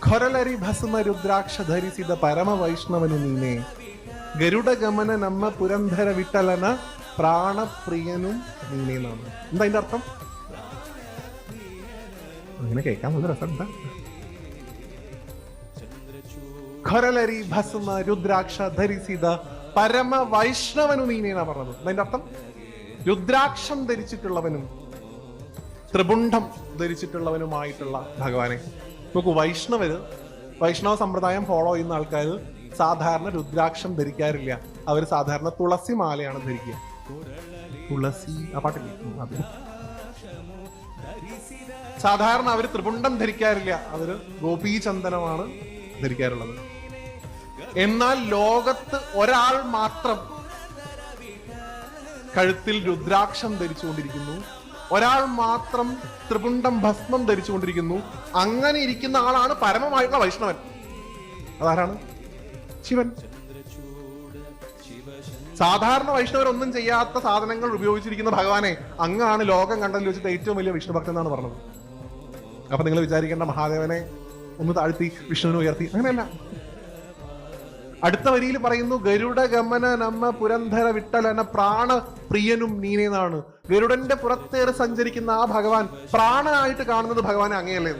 ಖೊರಲರಿ ಭಸ್ಮ ರುದ್ರಾಕ್ಷ ಧರಿಸಿದ ಪರಮ ವೈಷ್ಣವನು ನೀನೆ. ഗരുഡ ഗമന നമ്മ പുരന്ധര വിട്ടലന പ്രാണപ്രിയനും നീനേന്നാണ്. എന്താ അതിന്റെ അർത്ഥം? അങ്ങനെ കേൾക്കാൻ നല്ല രസമുണ്ട്. ഖൊരലരി ഭസ്മ രുദ്രാക്ഷ ധരിസിത പരമ വൈഷ്ണവനു നീനേന്നാ പറഞ്ഞത്. അതിന്റെ അർത്ഥം രുദ്രാക്ഷം ധരിച്ചിട്ടുള്ളവനും ത്രിപുണ്ഡം ധരിച്ചിട്ടുള്ളവനുമായിട്ടുള്ള ഭഗവാനെ. നോക്കൂ, വൈഷ്ണവ സമ്പ്രദായം ഫോളോ ചെയ്യുന്ന ആൾക്കാർ സാധാരണ രുദ്രാക്ഷം ധരിക്കാറില്ല. അവർ സാധാരണ തുളസി മാലയാണ് ധരിക്കുക. തുളസി ആ പാട്ടില്ല, അത് സാധാരണ അവർ ത്രിപുണ്ഡം ധരിക്കാറില്ല. അവര് ഗോപീചന്ദനമാണ് ധരിക്കാറുള്ളത്. എന്നാൽ ലോകത്ത് ഒരാൾ മാത്രം കഴുത്തിൽ രുദ്രാക്ഷം ധരിച്ചുകൊണ്ടിരിക്കുന്നു, ഒരാൾ മാത്രം ത്രിപുണ്ഡം ഭസ്മം ധരിച്ചുകൊണ്ടിരിക്കുന്നു. അങ്ങനെ ഇരിക്കുന്ന ആളാണ് പരമമായിട്ടുള്ള വൈഷ്ണവൻ. അതാരാണ്? ശിവൻ. സാധാരണ വൈഷ്ണവരൊന്നും ചെയ്യാത്ത സാധനങ്ങൾ ഉപയോഗിച്ചിരിക്കുന്ന ഭഗവാനെ അങ്ങാണ് ലോകം കണ്ടതിൽ വെച്ചിട്ട് ഏറ്റവും വലിയ വിഷ്ണു ഭക്തൻ എന്നാണ് പറഞ്ഞത്. അപ്പൊ നിങ്ങൾ വിചാരിക്കേണ്ട മഹാദേവനെ ഒന്ന് താഴ്ത്തി വിഷ്ണുവിനെ ഉയർത്തി, അങ്ങനെയല്ല. അടുത്ത വരിയിൽ പറയുന്നു, ഗരുഡ ഗമന നമ്മ പുരന്ധര വിട്ടലന പ്രാണ പ്രിയനും നീനേന്നാണ്. ഗരുഡന്റെ പുറത്തേറി സഞ്ചരിക്കുന്ന ആ ഭഗവാൻ പ്രാണനായിട്ട് കാണുന്നത് ഭഗവാനെ അങ്ങയല്ലേ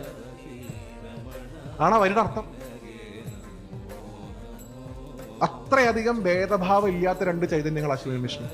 ആണോ വരിയുടെ അർത്ഥം? അത്രയധികം ഭേദഭാവം ഇല്ലാത്ത രണ്ട് ചൈതന്യങ്ങൾ അശ്വിനും വിഷ്ണു.